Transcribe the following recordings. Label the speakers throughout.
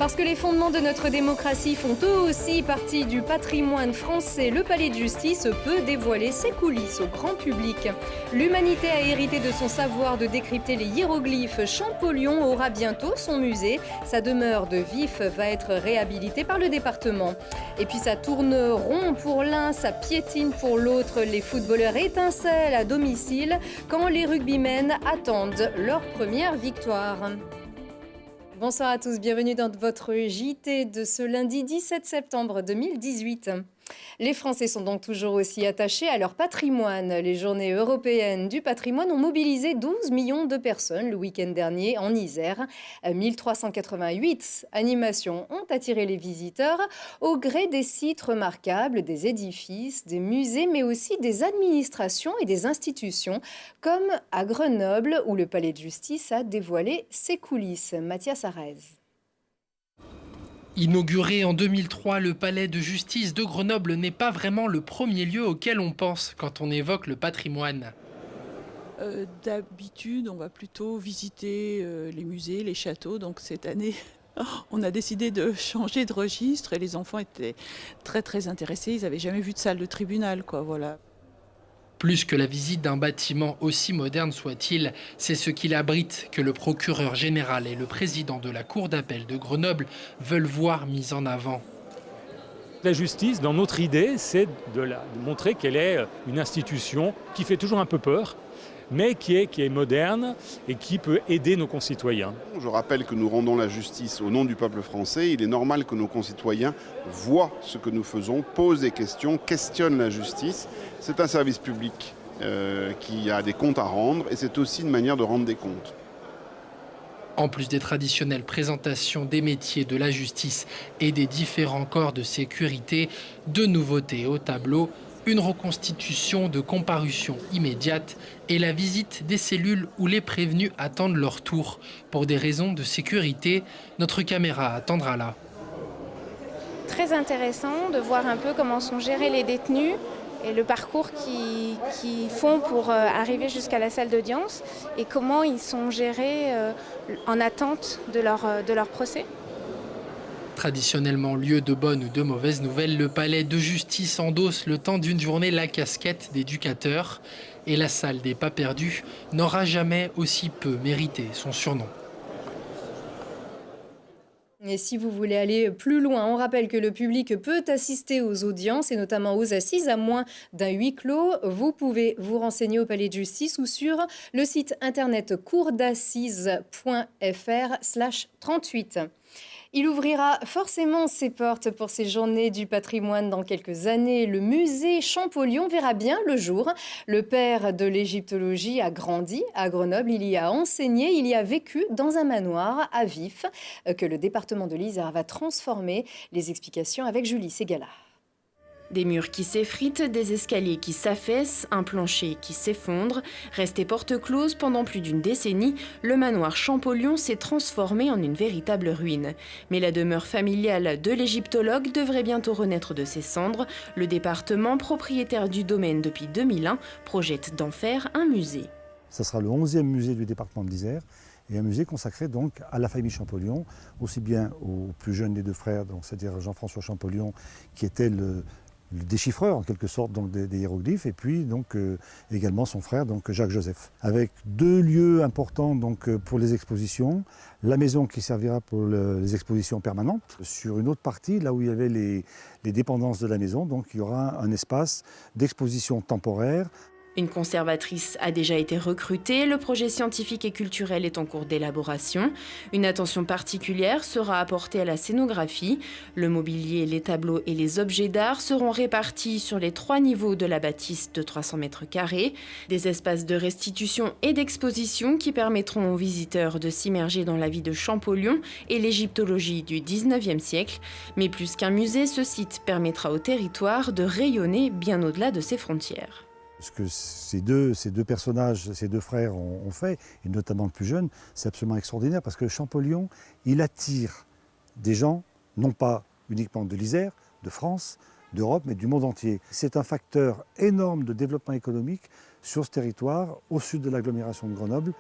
Speaker 1: Parce que les fondements de notre démocratie font eux aussi partie du patrimoine français, le Palais de justice peut dévoiler ses coulisses au grand public. L'humanité a hérité de son savoir de décrypter les hiéroglyphes. Champollion aura bientôt son musée. Sa demeure de vif va être réhabilitée par le département. Et puis ça tourne rond pour l'un, ça piétine pour l'autre. Les footballeurs étincellent à domicile quand les rugbymen attendent leur première victoire. Bonsoir à tous, bienvenue dans votre JT de ce lundi 17 septembre 2018. Les Français sont donc toujours aussi attachés à leur patrimoine. Les journées européennes du patrimoine ont mobilisé 12 millions de personnes le week-end dernier en Isère. 1388 animations ont attiré les visiteurs au gré des sites remarquables, des édifices, des musées, mais aussi des administrations et des institutions, comme à Grenoble, où le Palais de justice a dévoilé ses coulisses. Mathias Arez.
Speaker 2: Inauguré en 2003, le palais de justice de Grenoble n'est pas vraiment le premier lieu auquel on pense quand on évoque le patrimoine.
Speaker 3: D'habitude, on va plutôt visiter les musées, les châteaux. Donc cette année, on a décidé de changer de registre et les enfants étaient très intéressés. Ils n'avaient jamais vu de salle de tribunal, quoi, voilà.
Speaker 2: Plus que la visite d'un bâtiment aussi moderne soit-il, c'est ce qu'il abrite que le procureur général et le président de la cour d'appel de Grenoble veulent voir mis en avant.
Speaker 4: La justice, dans notre idée, c'est de montrer qu'elle est une institution qui fait toujours un peu peur, mais qui est moderne et qui peut aider nos concitoyens.
Speaker 5: Je rappelle que nous rendons la justice au nom du peuple français. Il est normal que nos concitoyens voient ce que nous faisons, posent des questions, questionnent la justice. C'est un service public qui a des comptes à rendre et c'est aussi une manière de rendre des comptes.
Speaker 2: En plus des traditionnelles présentations des métiers de la justice et des différents corps de sécurité, de nouveautés au tableau, une reconstitution de comparution immédiate et la visite des cellules où les prévenus attendent leur tour. Pour des raisons de sécurité, notre caméra attendra là.
Speaker 6: Très intéressant de voir un peu comment sont gérés les détenus et le parcours qu'ils font pour arriver jusqu'à la salle d'audience et comment ils sont gérés en attente de leur procès.
Speaker 2: Traditionnellement lieu de bonnes ou de mauvaises nouvelles, le palais de justice endosse le temps d'une journée la casquette d'éducateur et la salle des pas perdus n'aura jamais aussi peu mérité son surnom.
Speaker 1: Et si vous voulez aller plus loin, on rappelle que le public peut assister aux audiences et notamment aux assises à moins d'un huis clos. Vous pouvez vous renseigner au Palais de justice ou sur le site internet courdassises.fr/38. Il ouvrira forcément ses portes pour ces journées du patrimoine dans quelques années. Le musée Champollion verra bien le jour. Le père de l'égyptologie a grandi à Grenoble, il y a enseigné, il y a vécu dans un manoir à Vif que le département de l'Isère va transformer. Les explications avec Julie Ségala.
Speaker 7: Des murs qui s'effritent, des escaliers qui s'affaissent, un plancher qui s'effondre. Resté porte close pendant plus d'une décennie, le manoir Champollion s'est transformé en une véritable ruine. Mais la demeure familiale de l'égyptologue devrait bientôt renaître de ses cendres. Le département, propriétaire du domaine depuis 2001, projette d'en faire un musée.
Speaker 8: Ce sera le 11e musée du département de l'Isère. Et un musée consacré donc à la famille Champollion, aussi bien au plus jeune des deux frères, c'est-à-dire Jean-François Champollion, qui était le déchiffreur en quelque sorte donc, des hiéroglyphes, et puis donc, également son frère donc, Jacques-Joseph. Avec deux lieux importants donc, pour les expositions, la maison qui servira pour les expositions permanentes. Sur une autre partie, là où il y avait les dépendances de la maison, donc, il y aura un espace d'exposition temporaire.
Speaker 7: Une conservatrice a déjà été recrutée, le projet scientifique et culturel est en cours d'élaboration. Une attention particulière sera apportée à la scénographie. Le mobilier, les tableaux et les objets d'art seront répartis sur les 3 niveaux de la bâtisse de 300 mètres carrés. Des espaces de restitution et d'exposition qui permettront aux visiteurs de s'immerger dans la vie de Champollion et l'égyptologie du 19e siècle. Mais plus qu'un musée, ce site permettra au territoire de rayonner bien au-delà de ses frontières.
Speaker 8: Ce que ces deux personnages, ces deux frères ont fait, et notamment le plus jeune, c'est absolument extraordinaire parce que Champollion, il attire des gens, non pas uniquement de l'Isère, de France, d'Europe, mais du monde entier. C'est un facteur énorme de développement économique sur ce territoire, au sud de l'agglomération de Grenoble.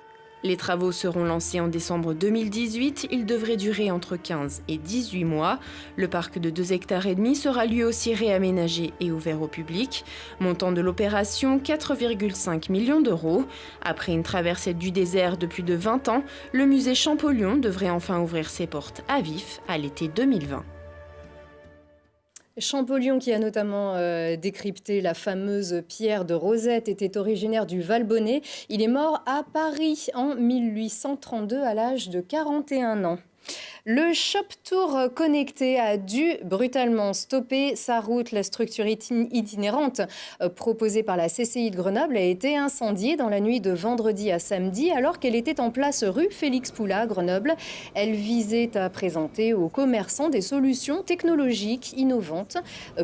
Speaker 7: Les travaux seront lancés en décembre 2018. Ils devraient durer entre 15 et 18 mois. Le parc de 2,5 hectares sera lui aussi réaménagé et ouvert au public. Montant de l'opération, 4,5 millions d'euros. Après une traversée du désert de plus de 20 ans, le musée Champollion devrait enfin ouvrir ses portes à vif à l'été 2020.
Speaker 1: Champollion, qui a notamment décrypté la fameuse pierre de Rosette, était originaire du Valbonnet. Il est mort à Paris en 1832 à l'âge de 41 ans. Le Shop Tour connecté a dû brutalement stopper sa route. La structure itinérante proposée par la CCI de Grenoble a été incendiée dans la nuit de vendredi à samedi alors qu'elle était en place rue Félix Poula à Grenoble. Elle visait à présenter aux commerçants des solutions technologiques innovantes.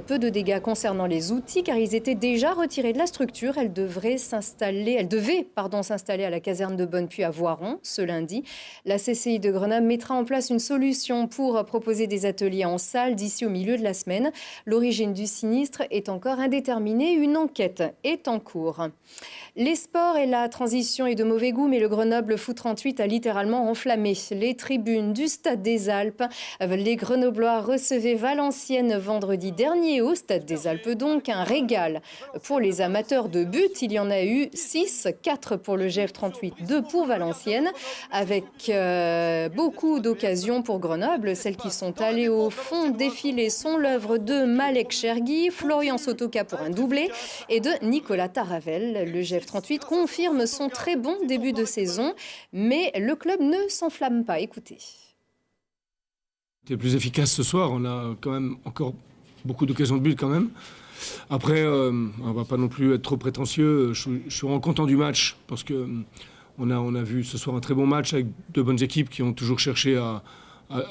Speaker 1: Peu de dégâts concernant les outils car ils étaient déjà retirés de la structure. Elle devait s'installer à la caserne de Bonnepuy à Voiron ce lundi. La CCI de Grenoble mettra en place une solution pour proposer des ateliers en salle d'ici au milieu de la semaine. L'origine du sinistre est encore indéterminée. Une enquête est en cours. Les sports et la transition est de mauvais goût, mais le Grenoble Foot 38 a littéralement enflammé les tribunes du Stade des Alpes. Les Grenoblois recevaient Valenciennes vendredi dernier au Stade des Alpes, donc un régal pour les amateurs de but. Il y en a eu 6, 4 pour le GF 38, 2 pour Valenciennes, avec beaucoup d'occasions pour Grenoble. Celles qui sont allées au fond défilé sont l'œuvre de Malek Chergui, Florian Sotoka pour un doublé et de Nicolas Taravel. Le GF 38 confirme son très bon début de saison, mais le club ne s'enflamme pas. Écoutez.
Speaker 9: C'était plus efficace ce soir. On a quand même encore beaucoup d'occasions de but quand même. Après, on va pas non plus être trop prétentieux. Je suis vraiment content du match parce que on a vu ce soir un très bon match avec deux bonnes équipes qui ont toujours cherché à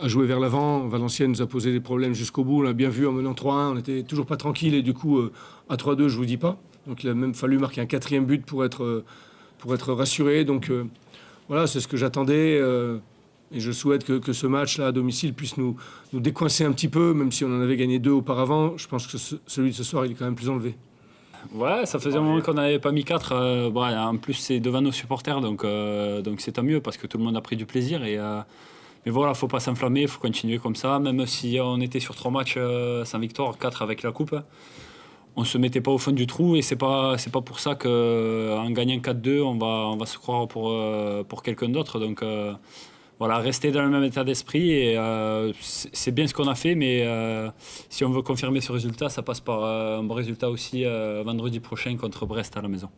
Speaker 9: jouer vers l'avant. Valenciennes nous a posé des problèmes jusqu'au bout. On l'a bien vu en menant 3-1. On n'était toujours pas tranquille et du coup, à 3-2, je vous dis pas. Donc il a même fallu marquer un 4e but pour être rassuré. Donc voilà, c'est ce que j'attendais. Et je souhaite que ce match-là à domicile puisse nous décoincer un petit peu, même si on en avait gagné 2 auparavant. Je pense que celui de ce soir, il est quand même plus enlevé.
Speaker 10: Ouais, ça faisait un moment qu'on n'avait pas mis 4. En plus, c'est devant nos supporters, donc c'est tant mieux parce que tout le monde a pris du plaisir. Mais voilà, il ne faut pas s'enflammer, il faut continuer comme ça. Même si on était sur 3 matchs sans victoire, 4 avec la coupe, on ne se mettait pas au fond du trou. Et ce n'est pas pour ça qu'en gagnant 4-2, on va se croire pour quelqu'un d'autre. Donc voilà, rester dans le même état d'esprit. Et c'est bien ce qu'on a fait, mais si on veut confirmer ce résultat, ça passe par un bon résultat aussi vendredi prochain contre Brest à la maison.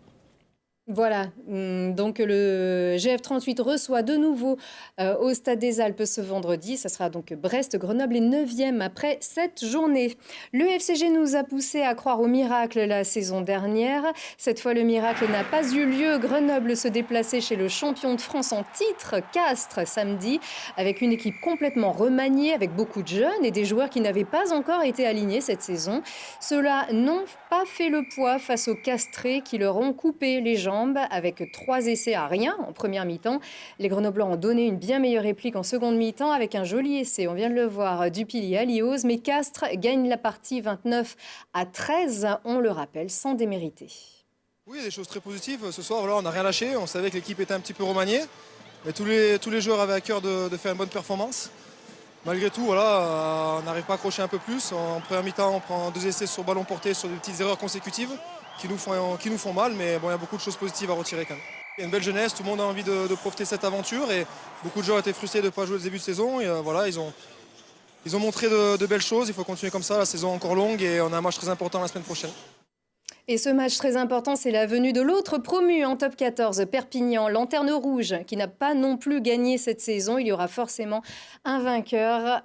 Speaker 1: Voilà, donc le GF 38 reçoit de nouveau au Stade des Alpes ce vendredi. Ça sera donc Brest, Grenoble est 9e après cette journée. Le FCG nous a poussé à croire au miracle la saison dernière. Cette fois, le miracle n'a pas eu lieu. Grenoble se déplaçait chez le champion de France en titre, Castres, samedi, avec une équipe complètement remaniée, avec beaucoup de jeunes et des joueurs qui n'avaient pas encore été alignés cette saison. Ceux-là n'ont pas fait le poids face aux Castrés qui leur ont coupé les jambes avec 3 essais à rien en première mi-temps. Les Grenoblois ont donné une bien meilleure réplique en seconde mi-temps avec un joli essai. On vient de le voir, Dupilly à Lioz, mais Castres gagne la partie 29-13, on le rappelle, sans démériter.
Speaker 11: Oui, il y a des choses très positives. Ce soir, voilà, on n'a rien lâché. On savait que l'équipe était un petit peu remaniée, mais tous les joueurs avaient à cœur de faire une bonne performance. Malgré tout, voilà, on n'arrive pas à accrocher un peu plus. En première mi-temps, on prend 2 essais sur ballon porté sur des petites erreurs consécutives qui nous font mal, mais bon, il y a beaucoup de choses positives à retirer quand même. Il y a une belle jeunesse, tout le monde a envie de profiter de cette aventure et beaucoup de joueurs étaient frustrés de ne pas jouer le début de saison. Et voilà, ils ont montré de belles choses, il faut continuer comme ça, la saison est encore longue et on a un match très important la semaine prochaine.
Speaker 1: Et ce match très important, c'est la venue de l'autre promu en top 14, Perpignan, Lanterne Rouge, qui n'a pas non plus gagné cette saison. Il y aura forcément un vainqueur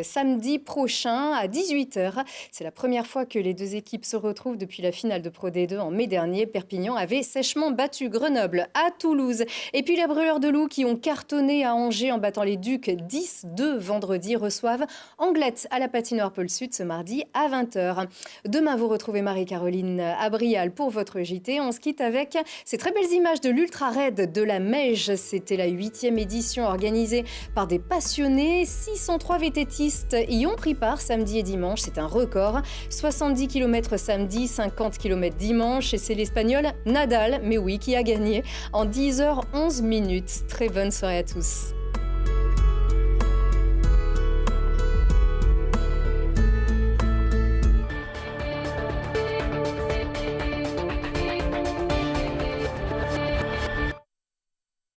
Speaker 1: samedi prochain à 18h. C'est la première fois que les deux équipes se retrouvent depuis la finale de Pro D2 en mai dernier. Perpignan avait sèchement battu Grenoble à Toulouse. Et puis les Brûleurs de Loup qui ont cartonné à Angers en battant les Ducs 10-2 vendredi reçoivent Anglet à la patinoire Pôle Sud ce mardi à 20h. Demain, vous retrouvez Marie-Caroline à Brial pour votre JT. On se quitte avec ces très belles images de l'Ultra Raid de la Meije. C'était la 8e édition organisée par des passionnés. 603 vététistes y ont pris part samedi et dimanche. C'est un record. 70 km samedi, 50 km dimanche. Et c'est l'Espagnol Nadal, mais oui, qui a gagné en 10h11 minutes. Très bonne soirée à tous.